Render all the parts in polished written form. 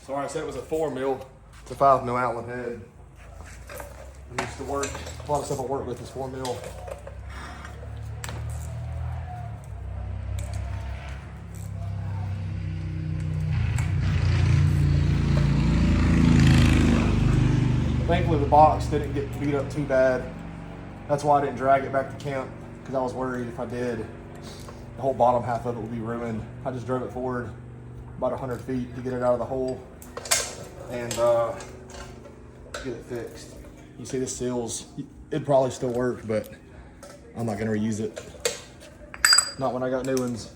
So I said it was a 4 mil. It's a 5 mil Allen head. I used to work, a lot of stuff I work with is 4 mil. Thankfully the box didn't get beat up too bad. That's why I didn't drag it back to camp, because I was worried if I did, the whole bottom half of it would be ruined. I just drove it forward about 100 feet to get it out of the hole and get it fixed. You see the seals, it'd probably still work, but I'm not gonna reuse it. Not when I got new ones.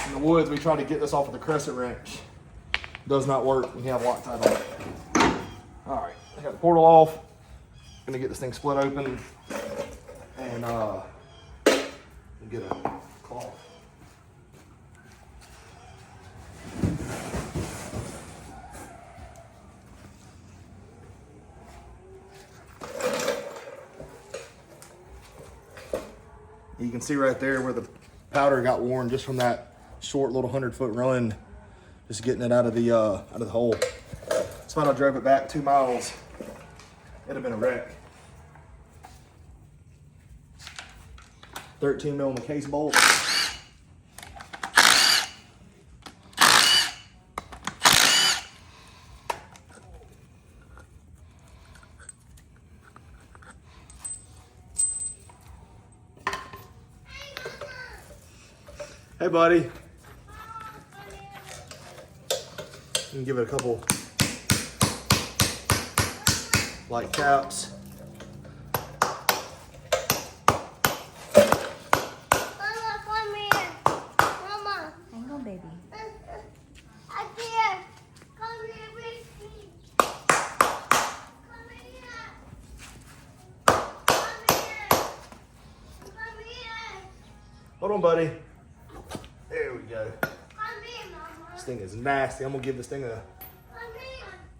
In the woods, we tried to get this off of the crescent wrench. Does not work when you have Loctite on it. All right, I got the portal off. Gonna get this thing split open and get a cloth. You can see right there where the powder got worn just from that short little 100-foot run, just getting it out of the hole. That's why I drove it back 2 miles. It'd have been a wreck. 13 mil in the case bolt. Hey, buddy. You can give it a couple light caps. Mama, come here. Mama. Hang on, baby. I can't. Come here with me. Come here. Come here. Come here. Hold on, buddy. There we go. Come here, Mama. This thing is nasty. I'm gonna give this thing Come here.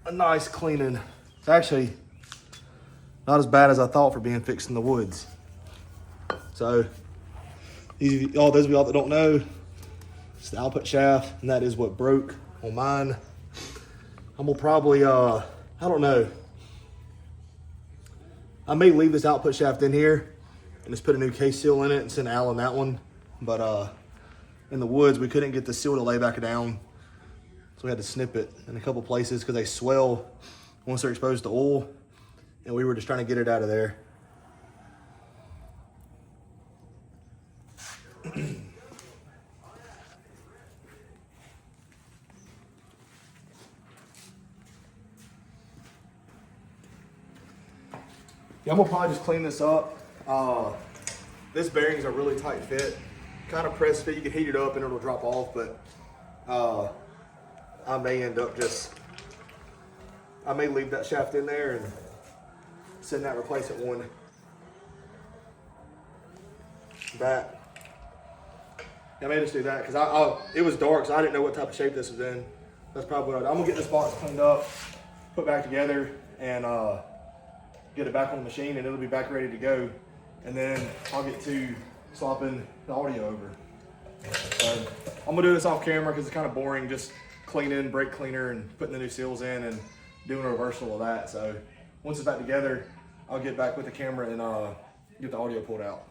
a nice cleaning. It's actually not as bad as I thought for being fixed in the woods. So, all those of y'all that don't know, it's the output shaft, and that is what broke on mine. I'm gonna probably, I don't know. I may leave this output shaft in here and just put a new case seal in it and send Alan that one. But in the woods, we couldn't get the seal to lay back down. So we had to snip it in a couple places because they swell once they're exposed to oil. And we were just trying to get it out of there. Yeah, I'm gonna probably just clean this up. This bearing's a really tight fit. Kind of press fit, you can heat it up and it'll drop off, but I may end up I may leave that shaft in there and send that replacement one back. I may just do that because it was dark, so I didn't know what type of shape this was in. That's probably what I'm gonna get this box cleaned up, put back together, and get it back on the machine, and it'll be back ready to go. And then I'll get to swapping the audio over. So I'm gonna do this off camera because it's kind of boring, just cleaning, brake cleaner, and putting the new seals in and doing a reversal of that. So once it's back together, I'll get back with the camera and get the audio pulled out.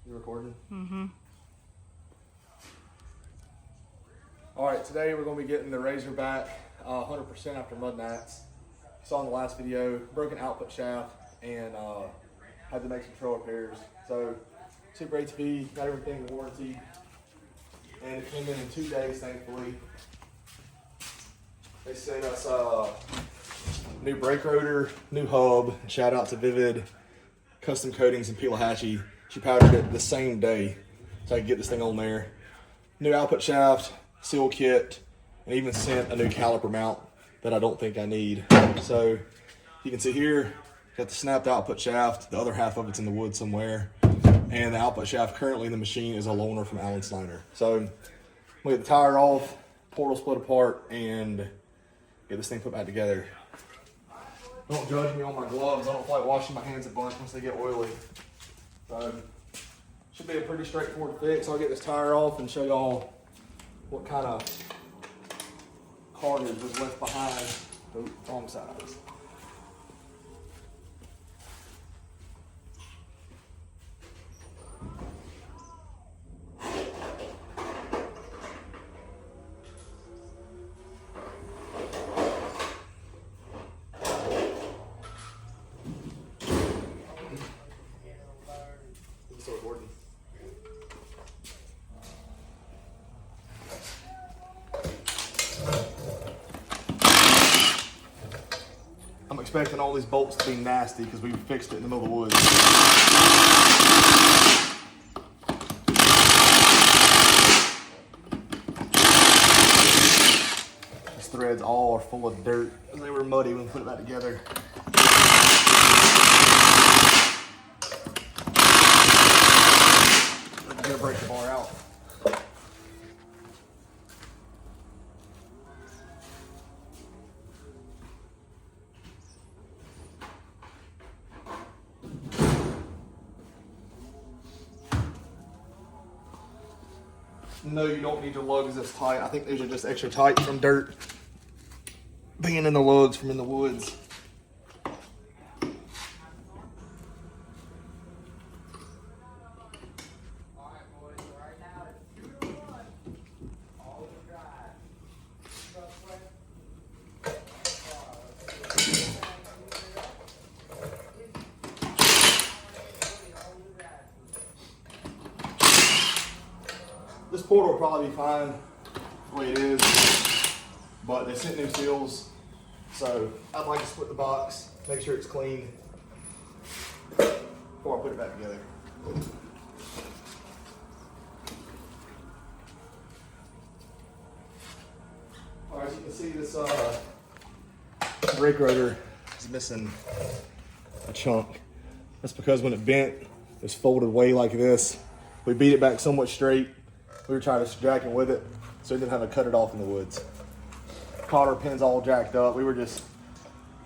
You recording? Mm-hmm. All right, today we're gonna be getting the RZR back 100% after mud gnats. You saw in the last video, broken output shaft and had to make some control repairs. So Super HP, got everything in warranty. And it came in 2 days, thankfully. They sent us new brake rotor, new hub. Shout out to Vivid Custom Coatings in Pelahatchie. She powdered it the same day, so I could get this thing on there. New output shaft, seal kit, and even sent a new caliper mount that I don't think I need. So you can see here, got the snapped output shaft. The other half of it's in the wood somewhere. And the output shaft currently in the machine is a loaner from Alan Snyder. So we get the tire off, portal split apart, and get this thing put back together. Don't judge me on my gloves. I don't like washing my hands a bunch once they get oily. So, should be a pretty straightforward fix. I'll get this tire off and show y'all what kind of carnage was left behind. Oh, wrong size. I'm expecting all these bolts to be nasty because we fixed it in the middle of the woods. These threads all are full of dirt. They were muddy when we put it back together. I'm gonna break the bar out. No, you don't need your lugs this tight. I think these are just extra tight from dirt being in the lugs from in the woods. This portal will probably be fine the way it is, but they sent new seals, so I'd like to split the box, make sure it's clean before I put it back together. All right, as you can see, this brake rotor is missing a chunk. That's because when it bent, it's folded way like this. We beat it back somewhat straight. We were trying to jack it with it, so we didn't have to cut it off in the woods. Cotter pins all jacked up. We were just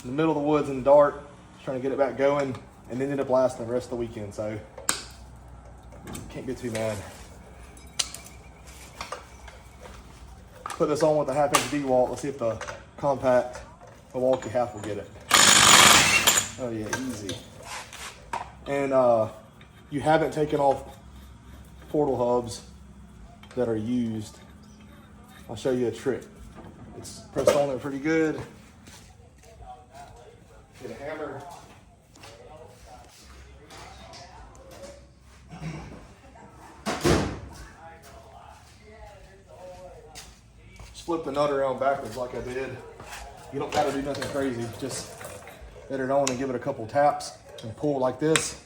in the middle of the woods in the dark, trying to get it back going, and ended up lasting the rest of the weekend, so can't get too mad. Put this on with a 1/2 inch D-walt. Let's see if the compact Milwaukee half will get it. Oh yeah, easy. And you haven't taken off portal hubs that are used. I'll show you a trick. It's pressed on there pretty good. Get a hammer. Just flip the nut around backwards like I did. You don't gotta do nothing crazy. Just let it on and give it a couple taps and pull like this.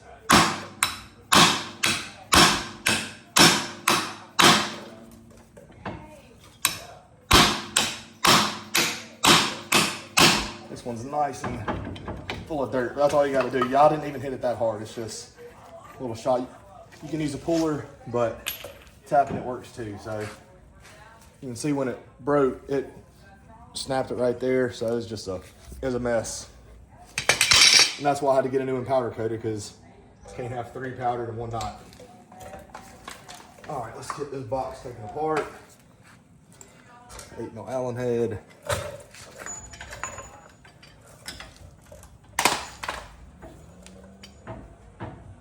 This one's nice and full of dirt. That's all you got to do. Y'all didn't even hit it that hard. It's just a little shot. You can use a puller, but tapping it works too. So you can see when it broke, it snapped it right there. So it was just it was a mess. And that's why I had to get a new one powder coated, because you can't have 3 powdered in one knot. All right, let's get this box taken apart. 8mm Allen head.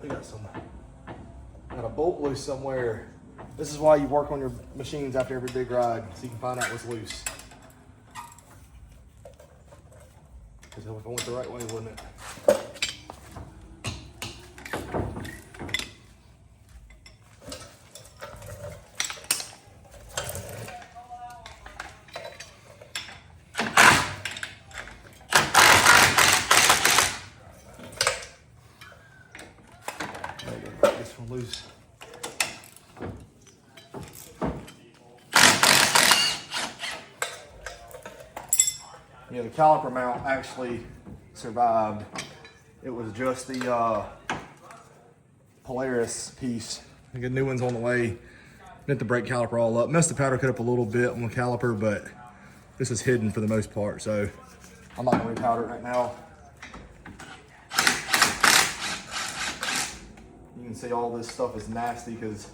We got got a bolt loose somewhere. This is why you work on your machines after every big ride, so you can find out what's loose. Because if I went the right way, wouldn't it? Break this one loose. Yeah, the caliper mount actually survived. It was just the Polaris piece. I got new ones on the way. Bent the brake caliper all up. Messed the powder coat up a little bit on the caliper, but this is hidden for the most part, so I'm not gonna repowder it right now. see all this stuff is nasty because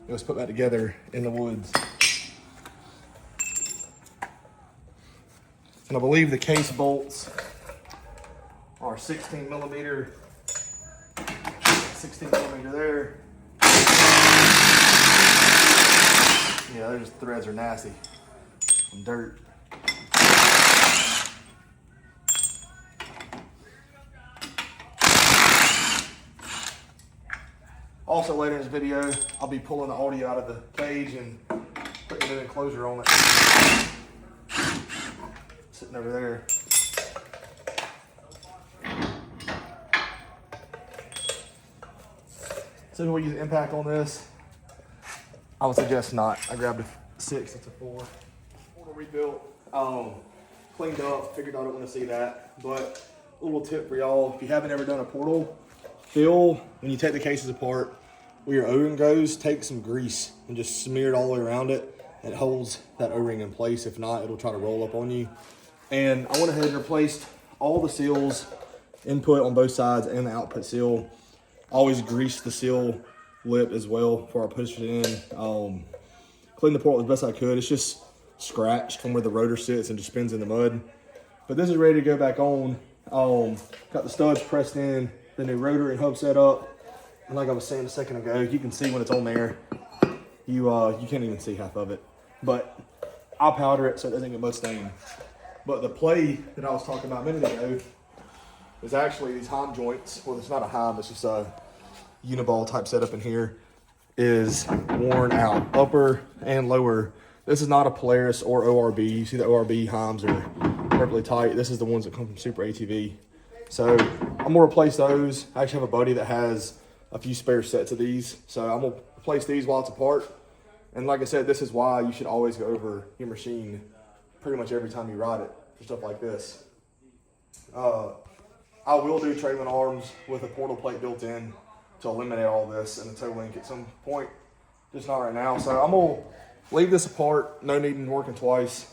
it was put back together in the woods. And I believe the case bolts are 16 millimeter there. Yeah, those threads are nasty. Some dirt. Also later in this video, I'll be pulling the audio out of the cage and putting an enclosure on it. Sitting over there. So we'll use impact on this. I would suggest not. I grabbed a 6, it's a 4. Portal rebuilt, cleaned up, figured I don't want to see that. But a little tip for y'all, if you haven't ever done a portal, when you take the cases apart, where your O-ring goes, take some grease and just smear it all the way around it. It holds that O-ring in place. If not, it'll try to roll up on you. And I went ahead and replaced all the seals, input on both sides and the output seal. Always grease the seal lip as well before I push it in. Cleaned the portal as best I could. It's just scratched from where the rotor sits and just spins in the mud. But this is ready to go back on. Got the studs pressed in, the new rotor and hub set up. And like I was saying a second ago, you can see when it's on there, you can't even see half of it. But I'll powder it so it doesn't get mud stained. But the play that I was talking about a minute ago is actually these heim joints. Well, it's not a heim, it's just a uniball type setup in here, is worn out, upper and lower. This is not a Polaris or ORB. You see the ORB heims are perfectly tight. This is the ones that come from Super ATV. So I'm gonna replace those. I actually have a buddy that has a few spare sets of these. So I'm gonna replace these while it's apart. And like I said, this is why you should always go over your machine pretty much every time you ride it for stuff like this. I will do trailing arms with a portal plate built in to eliminate all this and the toe link at some point, just not right now. So I'm gonna leave this apart, no need in working twice.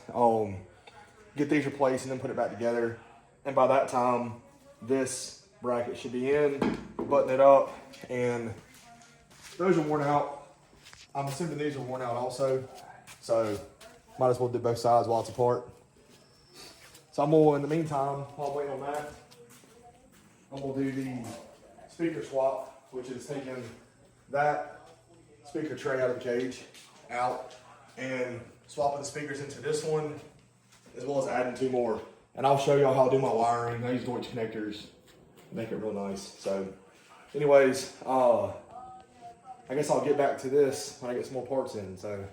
Get these replaced and then put it back together. And by that time, this bracket should be in, button it up, and those are worn out. I'm assuming these are worn out also. So might as well do both sides while it's apart. So I'm gonna, in the meantime, while I'm waiting on that, I'm gonna do the speaker swap, which is taking that speaker tray out of the cage, out, and swapping the speakers into this one, as well as adding 2 more. And I'll show y'all how I do my wiring. I use Deutsch connectors, make it real nice. So anyways, I guess I'll get back to this when I get some more parts in, so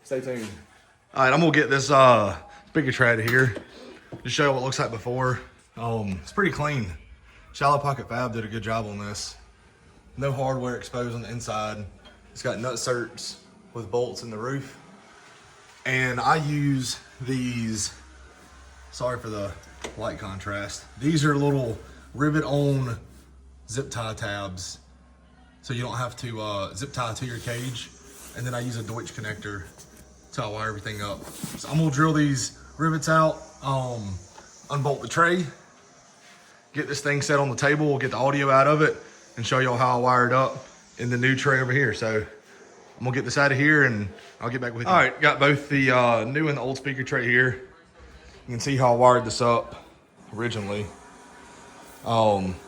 stay tuned. All right, I'm gonna get this speaker tray out of here, just show you what it looks like before. It's pretty clean. Shallow Pocket Fab did a good job on this. No hardware exposed on the inside. It's got nut certs with bolts in the roof. And I use these, sorry for the light contrast. These are little rivet on zip tie tabs. So you don't have to zip tie to your cage. And then I use a Deutsch connector to wire everything up. So I'm gonna drill these rivets out, unbolt the tray, get this thing set on the table, we'll get the audio out of it, and show y'all how I wired up in the new tray over here. So I'm gonna get this out of here and I'll get back with you. All right, got both the new and the old speaker tray here. You can see how I wired this up originally.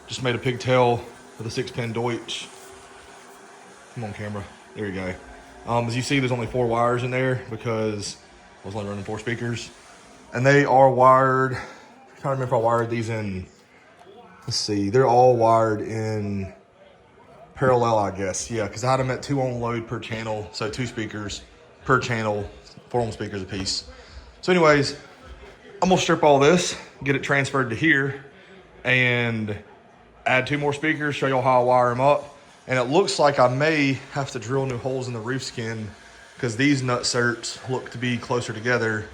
Just made a pigtail with a 6-pin Deutsch. Come on, camera. There you go. As you see, there's only 4 wires in there because I was only running 4 speakers. And they are wired, I can't remember if I wired these in, let's see, they're all wired in parallel, I guess. Yeah, because I had them at 2 on load per channel, so 2 speakers per channel, 4 ohm speakers a piece. So anyways, I'm gonna strip all this, get it transferred to here, and add 2 more speakers, show y'all how I wire them up. And it looks like I may have to drill new holes in the roof skin because these nut certs look to be closer together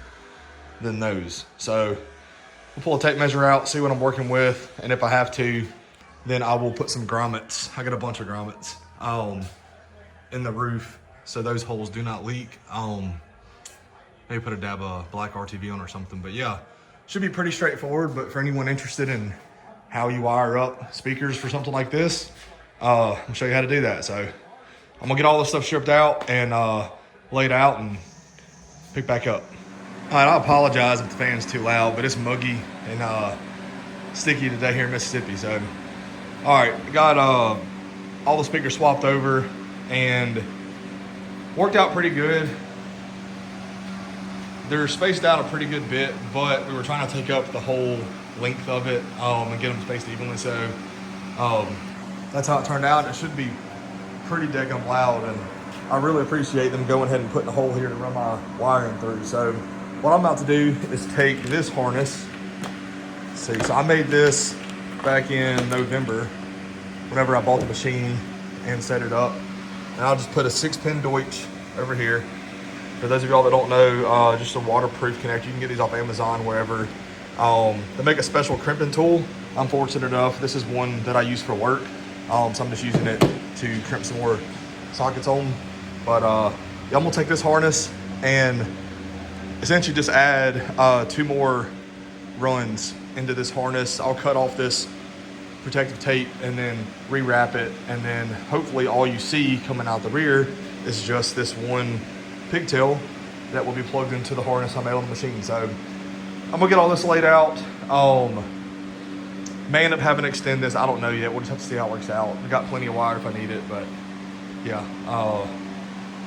than those. So we'll pull a tape measure out, see what I'm working with, and if I have to, then I will put some grommets. I got a bunch of grommets in the roof so those holes do not leak. Maybe put a dab of black RTV on or something, but yeah, should be pretty straightforward. But for anyone interested in how you wire up speakers for something like this, I'm gonna show you how to do that. So I'm gonna get all this stuff stripped out and laid out and pick back up. All right, I apologize if the fan's too loud, but it's muggy and sticky today here in Mississippi. So, all right, got all the speakers swapped over and worked out pretty good. They're spaced out a pretty good bit, but we were trying to take up the whole length of it and get them spaced evenly. So that's how it turned out. It should be pretty daggum loud, and I really appreciate them going ahead and putting a hole here to run my wiring through. So what I'm about to do is take this harness. See, so I made this back in November whenever I bought the machine and set it up. And I'll just put a 6-pin Deutsch over here. For those of y'all that don't know, just a waterproof connector. You can get these off Amazon, wherever. They make a special crimping tool. I'm fortunate enough, this is one that I use for work. So I'm just using it to crimp some more sockets on. But yeah, I'm gonna take this harness and essentially just add 2 more runs into this harness. I'll cut off this protective tape and then rewrap it, and then hopefully all you see coming out the rear is just this one pigtail that will be plugged into the harness I made on the machine. So I'm gonna get all this laid out. May end up having to extend this, I don't know yet. We'll just have to see how it works out. I've got plenty of wire if I need it, but yeah,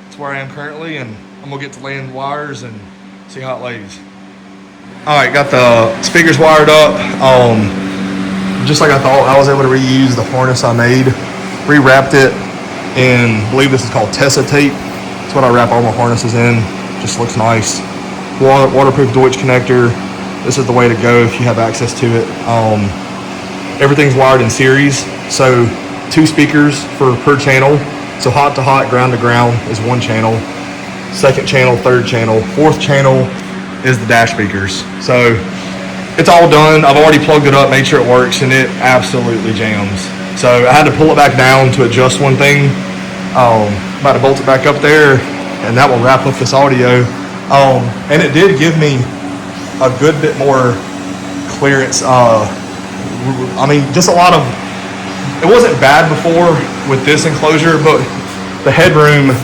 that's where I am currently, and I'm gonna get to laying wires and see how it lays. All right, got the speakers wired up. Just like I thought, I was able to reuse the harness I made, rewrapped it, and I believe this is called Tessa tape. That's what I wrap all my harnesses in. Just looks nice. Waterproof Deutsch connector. This is the way to go if you have access to it. Everything's wired in series, so 2 speakers per channel. So hot to hot, ground to ground is 1 channel. 2nd channel, 3rd channel, 4th channel is the dash speakers. So it's all done. I've already plugged it up, made sure it works, and it absolutely jams. So I had to pull it back down to adjust one thing. About to bolt it back up there, and that will wrap up this audio. And it did give me a good bit more clearance. I mean, just a lot of, it wasn't bad before with this enclosure, but the headroom,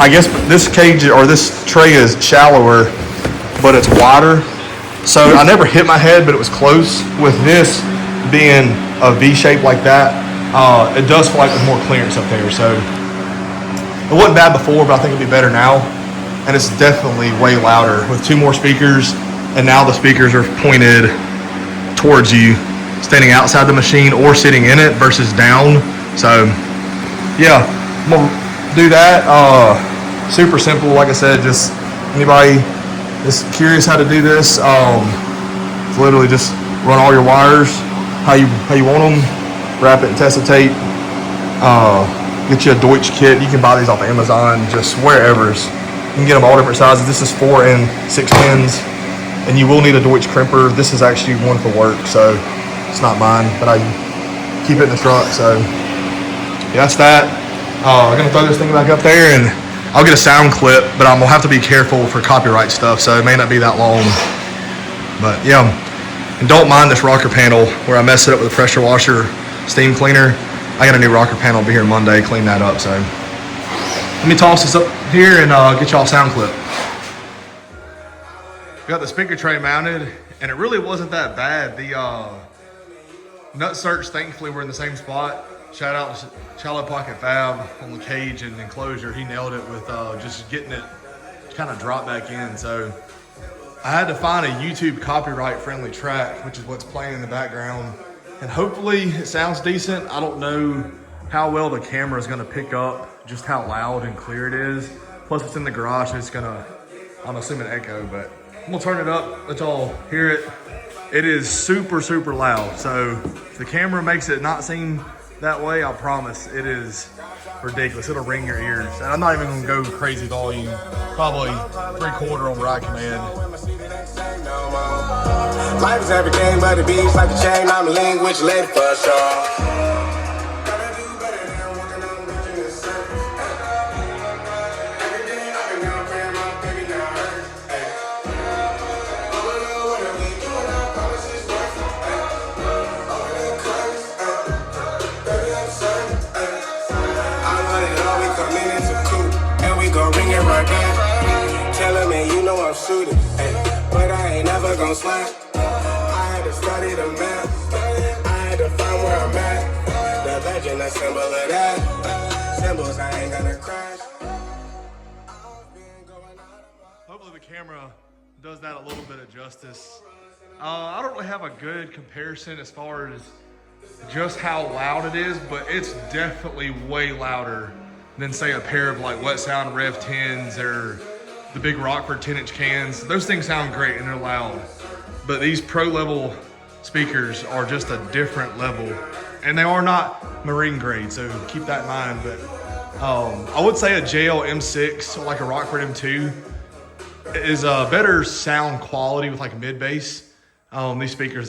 I guess this cage or this tray is shallower, but it's wider. So I never hit my head, but it was close. With this being a V shape like that, it does feel like there's more clearance up there. So it wasn't bad before, but I think it'll be better now. And it's definitely way louder with 2 more speakers. And now the speakers are pointed towards you, standing outside the machine or sitting in it versus down. So yeah, I'm gonna do that. Super simple, like I said. Just anybody is curious how to do this, it's literally just run all your wires how you want them, wrap it in Tessa tape, get you a Deutsch kit. You can buy these off Amazon, just wherever's. You can get them all different sizes. This is 4 and 6 pins, and you will need a Deutsch crimper. This is actually one for work, so it's not mine, but I keep it in the truck. So yeah, that's that. I'm gonna throw this thing back up there, and I'll get a sound clip, but I'm gonna have to be careful for copyright stuff, so it may not be that long. But yeah, and don't mind this rocker panel where I messed it up with a pressure washer steam cleaner. I got a new rocker panel, I'll be here Monday, clean that up. So let me toss this up here and get y'all a sound clip. Got the speaker tray mounted, and it really wasn't that bad. The nut certs, thankfully, were in the same spot. Shout out to Shallow Pocket Fab on the cage and enclosure. He nailed it with just getting it kind of drop back in. So I had to find a YouTube copyright friendly track, which is what's playing in the background. And hopefully it sounds decent. I don't know how well the camera is gonna pick up just how loud and clear it is. Plus it's in the garage, it's gonna, I'm assuming, echo, but I'm gonna turn it up, let y'all hear it. It is super, super loud. So if the camera makes it not seem that way, I promise it is ridiculous. It'll ring your ears. And I'm not even gonna go crazy volume. Probably 3/4 on ride command. Life is everything but the beats like a chain. I'm a language lady for sure. gon' ring it right back. Telling me you know I'm suited, but I ain't never gon' slack. I had to study the map, I had to find where I'm at. The legend, a symbol of that. Symbols, I ain't gonna crash. Hopefully the camera does that a little bit of justice. I don't really have a good comparison as far as just how loud it is, but it's definitely way louder than say a pair of like Wet Sound Rev 10s or the big Rockford 10-inch cans. Those things sound great and they're loud, but these pro level speakers are just a different level, and they are not marine grade, so keep that in mind. But I would say a JL M6 or like a Rockford M2 is a better sound quality with like mid bass. These speakers,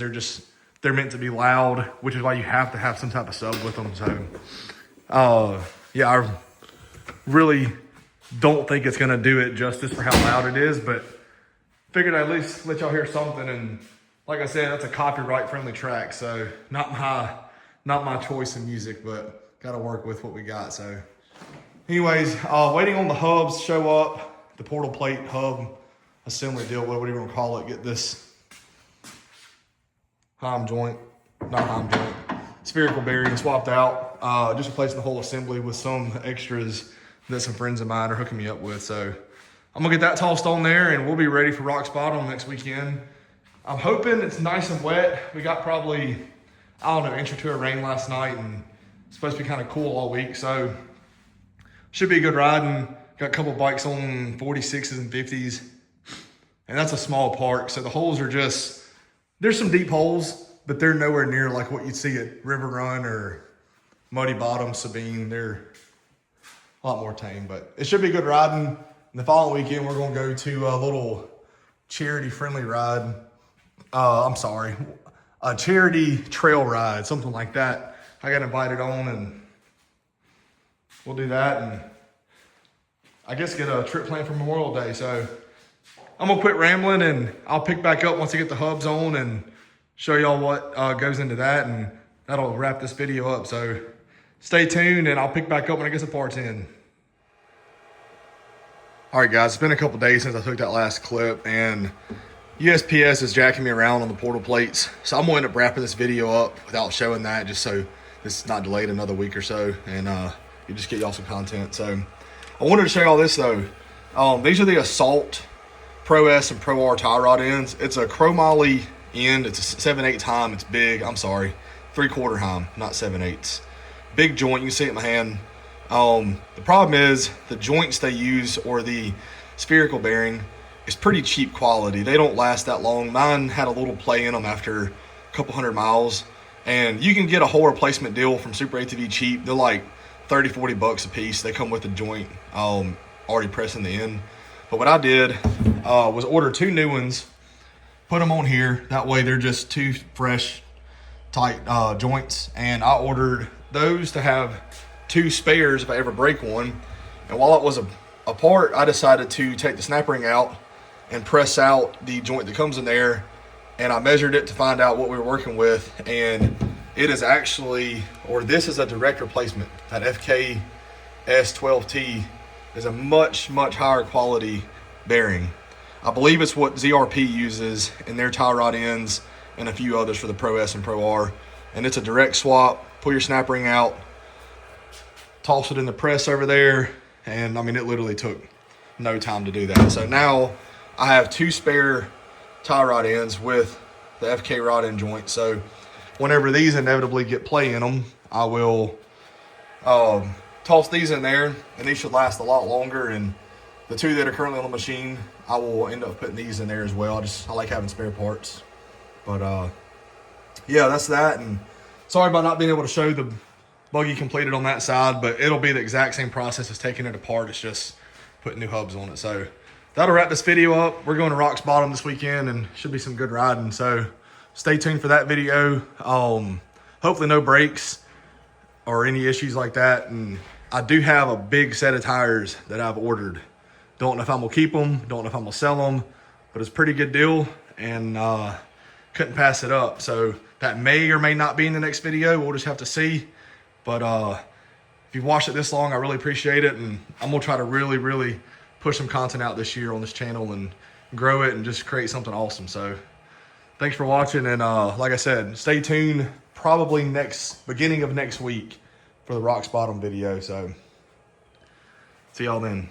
they're meant to be loud, which is why you have to have some type of sub with them. So yeah, I really don't think it's gonna do it justice for how loud it is, but figured I'd at least let y'all hear something. And like I said, that's a copyright friendly track, so not my choice in music, but gotta work with what we got. So anyways, waiting on the hubs to show up, the portal plate hub assembly deal, whatever you want to call it. Get this spherical bearing swapped out. Just replacing the whole assembly with some extras that some friends of mine are hooking me up with. So I'm gonna get that tossed on there and we'll be ready for Rock's Bottom next weekend. I'm hoping it's nice and wet. We got probably, I don't know, an inch or two of rain last night, and it's supposed to be kind of cool all week. So should be a good ride. And got a couple bikes on 46s and 50s. And that's a small park. So the holes are just, there's some deep holes, but they're nowhere near like what you'd see at River Run or Muddy Bottom, Sabine. They're a lot more tame, but it should be good riding. And the following weekend, we're gonna go to a little charity friendly ride. A charity trail ride, something like that. I got invited on, and we'll do that. And I guess get a trip planned for Memorial Day. So I'm gonna quit rambling and I'll pick back up once I get the hubs on and show y'all what goes into that, and that'll wrap this video up. So stay tuned and I'll pick back up when I get some parts in. All right guys, it's been a couple days since I took that last clip, and USPS is jacking me around on the portal plates. So I'm gonna end up wrapping this video up without showing that, just so this is not delayed another week or so, and you just get y'all some content. So I wanted to show y'all this though. These are the Assault Pro S and Pro R tie rod ends. It's a chromoly end. It's a 7/8 Heim. It's big. I'm sorry, 3/4 Heim, not 7/8. Big joint. You can see it in my hand. The problem is the joints they use, or the spherical bearing, is pretty cheap quality. They don't last that long. Mine had a little play in them after a couple hundred miles, and you can get a whole replacement deal from Super ATV cheap. They're like 30-40 bucks a piece. They come with the joint already pressing the end. But what I did was order 2 new ones, put them on here. That way they're just 2 fresh, tight joints. And I ordered those to have 2 spares if I ever break one. And while it was apart, I decided to take the snap ring out and press out the joint that comes in there. And I measured it to find out what we were working with. And it is actually, or this is a direct replacement. That FK S12T is a much, much higher quality bearing. I believe it's what ZRP uses in their tie rod ends and a few others for the Pro S and Pro R. And it's a direct swap. Pull your snap ring out, toss it in the press over there, and I mean, it literally took no time to do that. So now I have 2 spare tie rod ends with the FK rod end joint. So whenever these inevitably get play in them, I will toss these in there, and these should last a lot longer. And the 2 that are currently on the machine, I will end up putting these in there as well. I like having spare parts. But yeah, that's that. And sorry about not being able to show the buggy completed on that side, but it'll be the exact same process as taking it apart. It's just putting new hubs on it. So that'll wrap this video up. We're going to Rock's Bottom this weekend, and should be some good riding. So stay tuned for that video. Hopefully no breaks or any issues like that. And I do have a big set of tires that I've ordered. Don't know if I'm gonna keep them, don't know if I'm gonna sell them, but it's a pretty good deal, and couldn't pass it up. So that may or may not be in the next video. We'll just have to see. But if you've watched it this long, I really appreciate it. And I'm going to try to really, really push some content out this year on this channel and grow it and just create something awesome. So thanks for watching. And like I said, stay tuned probably beginning of next week for the Rocks Bottom video. So see y'all then.